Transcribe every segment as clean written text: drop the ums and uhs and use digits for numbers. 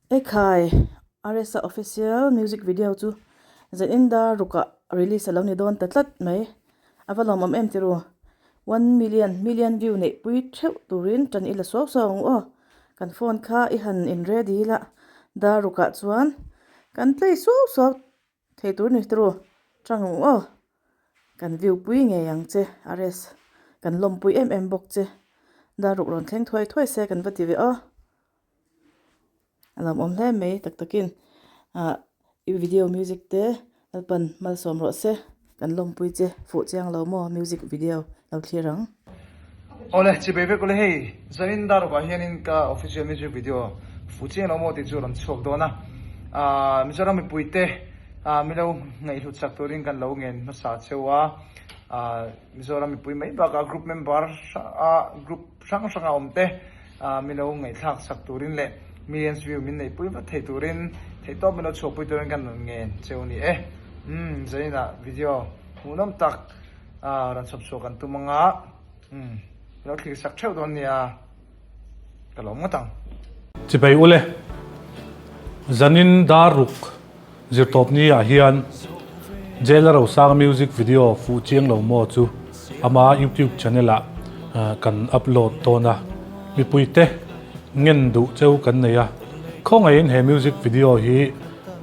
Ekai aresa official music video chu zanin da ruka release alone don tatlat mai avalom em tiru 1 million view nei pui theu turin tan ila so o kan phone kha I han in ready la da ruka chuan kan play so thei tur ni tru tang o kan view pui nge yang che ares kan lom pui em bok che da ruk ron thleng thoi se kan vati ve o alam hle mai takin video music te alpan mal som ro se kan lom pui che Fuhchianglomaw music video lo thirang ole chi bebe kole hei zanin dar ba hianin ka official music video Fuhchianglomaw ti chu ram chhok do na mizoram mi puite milo ngai hu chak turin kan lo ngen na sa chewa mizoram mi pui mai ba ka group member group sang omte milo ngai thak sak turin le millions view min nei pui va thei turin thei to milo chhok pui turin kan ngen cheuni zaina video hunom tak ran chop so kan tumanga lo thik sak theu don nia kalom ngatang chibai ule zanin daruk zirtop ni a hian jelaro sang music video Fuhchianglomaw chu ama YouTube channel a kan upload tona mi puite ngen du cheu kan neya khongai in he music video hi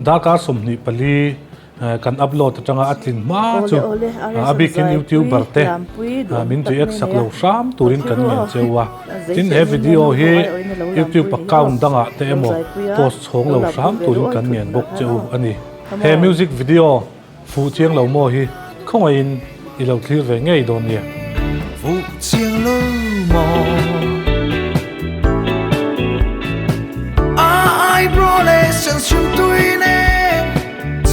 daka somni pali kan upload tanga atlin ma chu abikin YouTuber te min tu ek saklo sham turin kan ngen chewa tin he video hi YouTube account danga te emo post chhong lo sham turin kan ngen bok cheu ani he music video Fuhchianglomaw hi khongai in ilo clear ve ngei don nia Fuhchianglomaw ai brole san chung tuine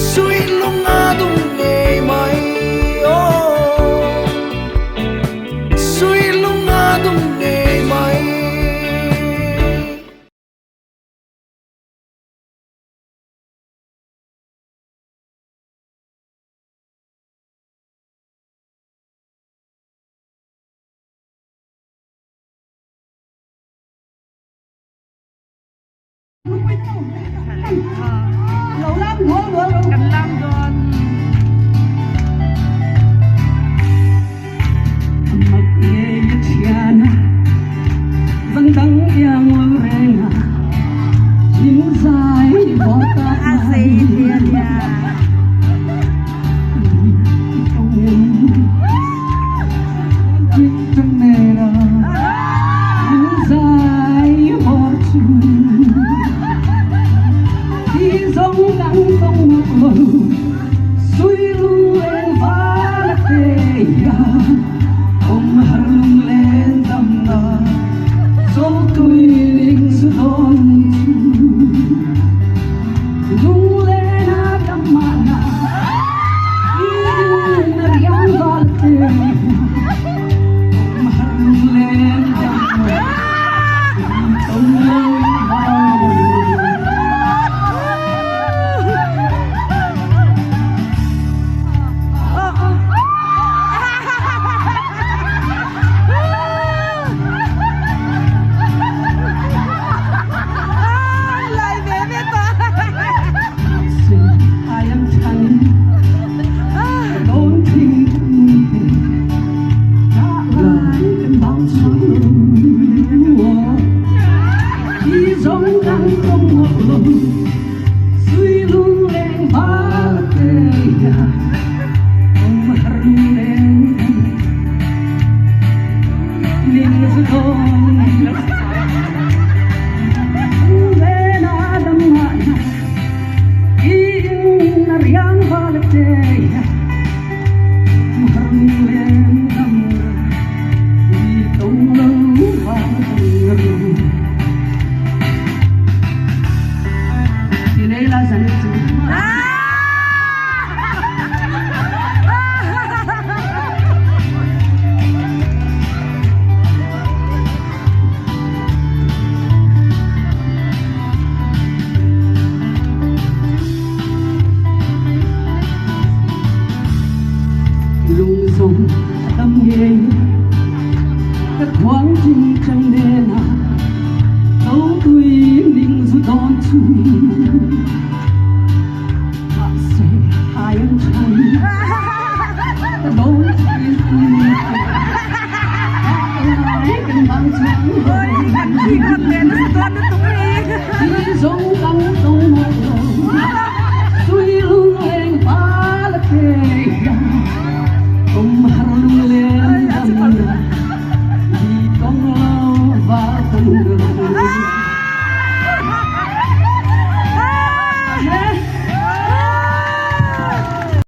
sui lunga dung nei mai sui lunga dung nei mai lâu lắm cần lắm rồi mặc nghề chiana vẫn đắng yang lurena những dài bỏ ta gì liền ya suy lung lên phá lắc tê ông harung lên tâm na số tuổi linh sự đón lung lên tâm mana yên na yang gal tê ông harung lên tâm na ông lên chui